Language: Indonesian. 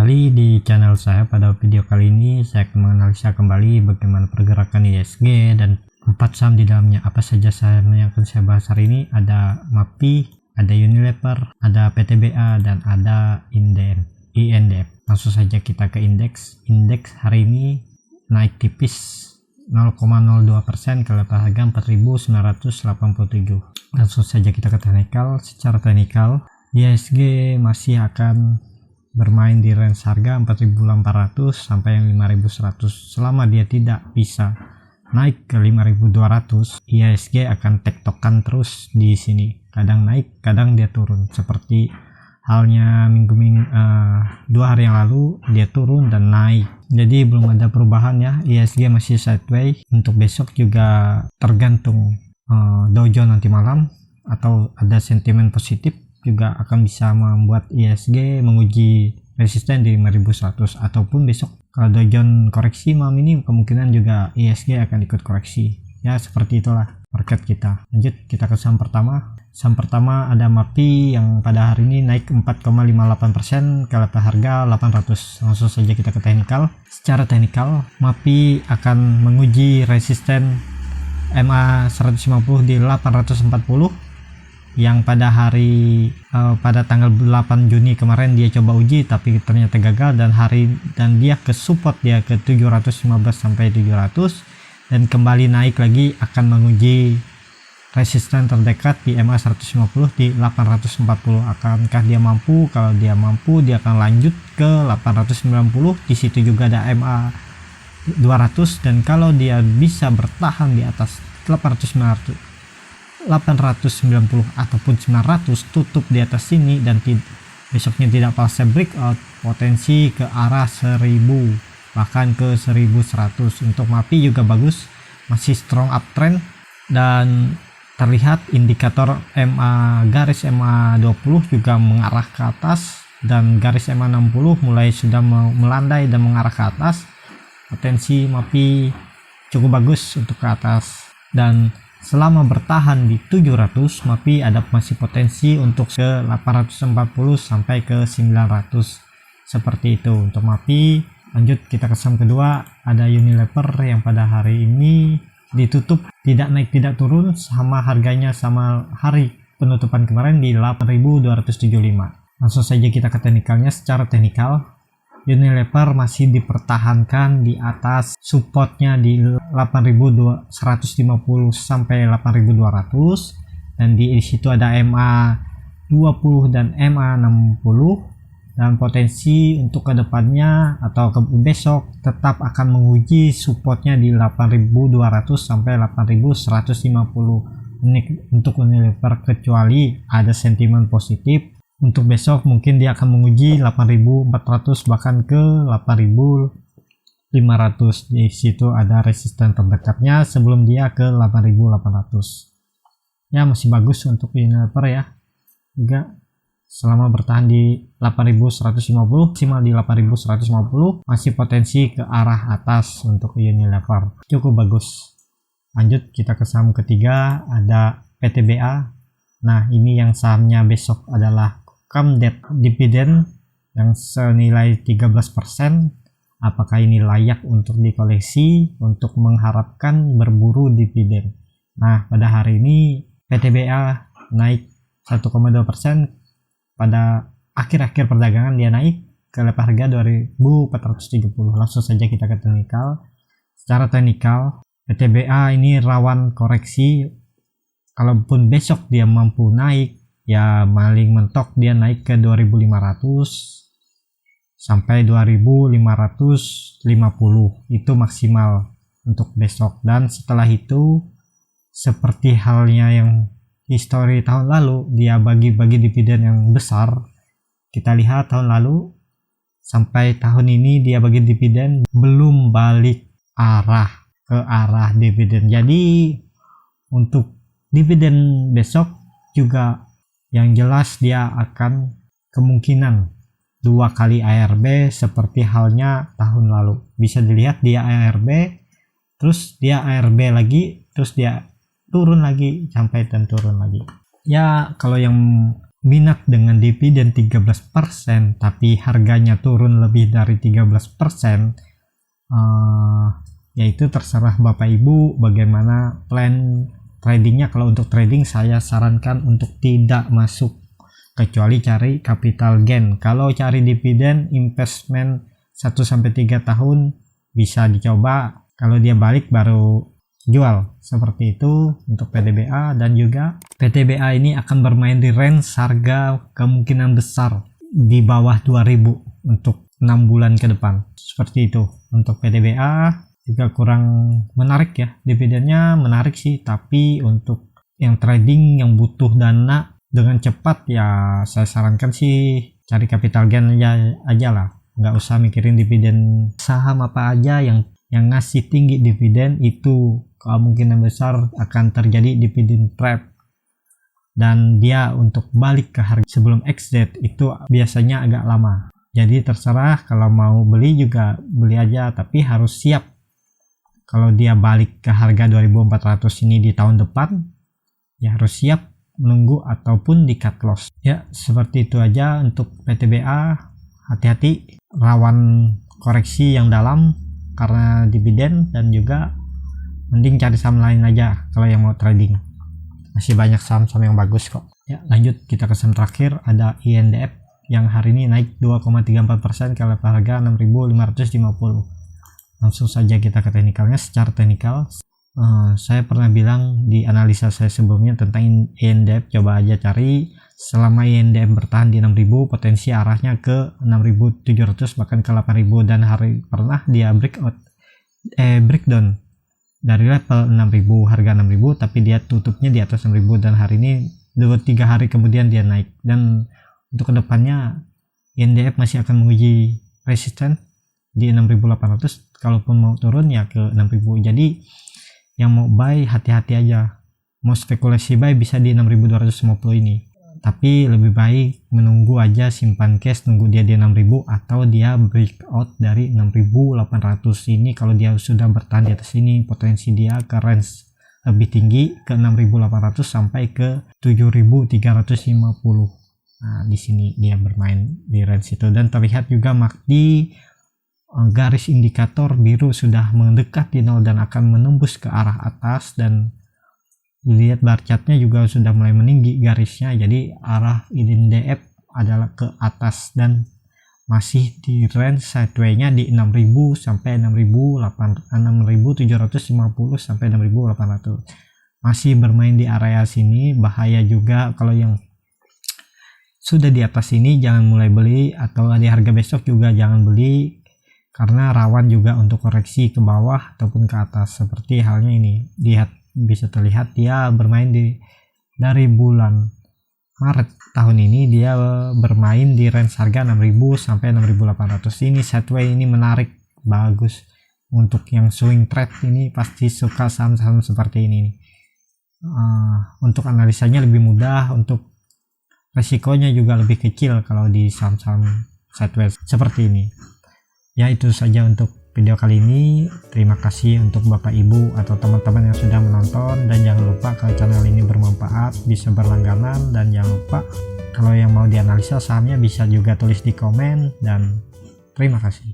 kembali di channel saya. Pada video kali ini saya akan menganalisa kembali bagaimana pergerakan ISG dan 4 saham di dalamnya. Apa saja saham yang akan saya bahas hari ini? Ada MAPI, ada Unilever, ada PTBA, dan ada INDEF. Langsung saja kita ke indeks. Indeks hari ini naik tipis 0,02% ke level harga 4.987. Langsung saja kita ke teknikal. Secara teknikal, ISG masih akan bermain di range harga 4.800 sampai yang 5.100. Selama dia tidak bisa naik ke 5.200, ISG akan tektokan terus di sini. Kadang naik, kadang dia turun. Seperti halnya 2 hari yang lalu dia turun dan naik. Jadi belum ada perubahan ya. ISG masih sideways. Untuk besok juga tergantung Dow Jones nanti malam atau ada sentimen positif juga akan bisa membuat ISG menguji resisten di 5.100, ataupun besok kalau Dow Jones koreksi malam ini kemungkinan juga ISG akan ikut koreksi ya. Seperti itulah market kita. Lanjut kita ke saham pertama. Saham pertama ada MAPI yang pada hari ini naik 4,58% ke level harga 800. Langsung saja kita ke teknikal. Secara teknikal, MAPI akan menguji resisten MA 150 di 840 yang pada pada tanggal 8 Juni kemarin dia coba uji tapi ternyata gagal, dan dia ke support dia ke 715 sampai 700 dan kembali naik lagi akan menguji resisten terdekat di MA 150 di 840. Akankah dia mampu? Kalau dia mampu, dia akan lanjut ke 890. Di situ juga ada MA 200, dan kalau dia bisa bertahan di atas 890 ataupun 900, tutup di atas sini dan besoknya tidak palsu breakout, potensi ke arah 1000 bahkan ke 1100. Untuk MAPI juga bagus, masih strong uptrend dan terlihat indikator garis MA20 juga mengarah ke atas dan garis MA60 mulai sudah melandai dan mengarah ke atas. Potensi MAPI cukup bagus untuk ke atas, dan selama bertahan di 700, MAPI ada masih potensi untuk ke 840 sampai ke 900. Seperti itu untuk MAPI. Lanjut kita ke saham kedua, ada Unilever yang pada hari ini ditutup tidak naik tidak turun, sama harganya sama hari penutupan kemarin di 8.275. Langsung saja kita ke teknikalnya. Secara teknikal, Unilever masih dipertahankan di atas supportnya di 8.150 sampai 8.200, dan di situ ada MA 20 dan MA 60, dan potensi untuk kedepannya atau ke besok tetap akan menguji supportnya di 8.200 sampai 8.150. Ini untuk Unilever, kecuali ada sentimen positif. Untuk besok mungkin dia akan menguji 8.400 bahkan ke 8.500. Di situ ada resisten terdekatnya sebelum dia ke 8.800. Ya masih bagus untuk Unilever ya. Juga selama bertahan di 8.150 maksimal di 8.150 masih potensi ke arah atas untuk Unilever. Cukup bagus. Lanjut kita ke saham ketiga, ada PTBA. Nah, ini yang sahamnya besok adalah Comdet dividen yang senilai 13%. Apakah ini layak untuk dikoleksi untuk mengharapkan berburu dividen? Nah, pada hari ini PTBA naik 1,2%. Pada akhir-akhir perdagangan dia naik ke level harga 2.470. Langsung saja kita ke teknikal. Secara teknikal, PTBA ini rawan koreksi. Kalaupun besok dia mampu naik, ya paling mentok dia naik ke 2.500 sampai 2.550 itu maksimal untuk besok. Dan setelah itu, seperti halnya yang histori tahun lalu, dia bagi-bagi dividen yang besar. Kita lihat tahun lalu sampai tahun ini dia bagi dividen belum balik ke arah dividen. Jadi untuk dividen besok juga yang jelas dia akan kemungkinan 2 kali ARB seperti halnya tahun lalu. Bisa dilihat dia ARB, terus dia ARB lagi, terus dia turun lagi sampai dan turun lagi. Ya kalau yang minat dengan dividen 13% tapi harganya turun lebih dari 13%, yaitu terserah Bapak Ibu bagaimana plan tradingnya. Kalau untuk trading saya sarankan untuk tidak masuk kecuali cari capital gain. Kalau cari dividen investment 1-3 tahun bisa dicoba, kalau dia balik baru jual, seperti itu untuk PTBA. Dan juga PTBA ini akan bermain di range harga kemungkinan besar di bawah 2000 untuk 6 bulan ke depan, seperti itu. Untuk PTBA juga kurang menarik ya, dividennya menarik sih, tapi untuk yang trading yang butuh dana dengan cepat ya saya sarankan sih cari capital gain aja lah, nggak usah mikirin dividen. Saham apa aja yang ngasih tinggi dividen itu kemungkinan besar akan terjadi dividen trap, dan dia untuk balik ke harga sebelum exit itu biasanya agak lama. Jadi terserah, kalau mau beli juga beli aja, tapi harus siap kalau dia balik ke harga 2400 ini di tahun depan, ya harus siap menunggu ataupun di cut loss. Ya seperti itu aja untuk PTBA. Hati-hati, rawan koreksi yang dalam karena dividen, dan juga mending cari saham lain aja kalau yang mau trading. Masih banyak saham-saham yang bagus kok. Ya lanjut, kita ke saham terakhir, ada INDF yang hari ini naik 2,34% ke level harga 6.550. Langsung saja kita ke teknikalnya. Secara teknikal saya pernah bilang di analisa saya sebelumnya tentang INDF, coba aja cari selama INDF bertahan di 6.000 potensi arahnya ke 6.700 bahkan ke 8.000, dan hari pernah dia breakdown dari level 6.000 harga 6.000 tapi dia tutupnya di atas 6.000, dan hari ini 2-3 hari kemudian dia naik. Dan untuk kedepannya INDF masih akan menguji resisten di 6.800, kalaupun mau turun ya ke 6.000. Jadi yang mau buy hati-hati aja, mau spekulasi buy bisa di 6.250 ini, tapi lebih baik menunggu aja, simpan cash, nunggu dia di 6.000 atau dia breakout dari 6.800 ini. Kalau dia sudah bertahan di atas ini, potensi dia ke range lebih tinggi ke 6.800 sampai ke 7.350. Nah di sini dia bermain di range itu, dan terlihat juga MACD garis indikator biru sudah mendekat di 0 dan akan menembus ke arah atas, dan dilihat bar chartnya juga sudah mulai meninggi garisnya, jadi arah INDF adalah ke atas dan masih di range sideway-nya di 6.000 sampai 6.750 sampai 6.800. Masih bermain di area sini, bahaya juga kalau yang sudah di atas ini jangan mulai beli, atau di harga besok juga jangan beli karena rawan juga untuk koreksi ke bawah ataupun ke atas, seperti halnya ini. Bisa terlihat dia bermain dari bulan Maret tahun ini dia bermain di range harga 6.000 sampai 6.800. Ini sideway ini menarik, bagus untuk yang swing trade, ini pasti suka saham-saham seperti ini. Untuk analisanya lebih mudah, untuk resikonya juga lebih kecil kalau di saham-saham sideway seperti ini. Ya itu saja untuk video kali ini. Terima kasih untuk Bapak Ibu atau teman-teman yang sudah menonton, dan jangan lupa kalau channel ini bermanfaat bisa berlangganan, dan jangan lupa kalau yang mau dianalisa sahamnya bisa juga tulis di komen, dan terima kasih.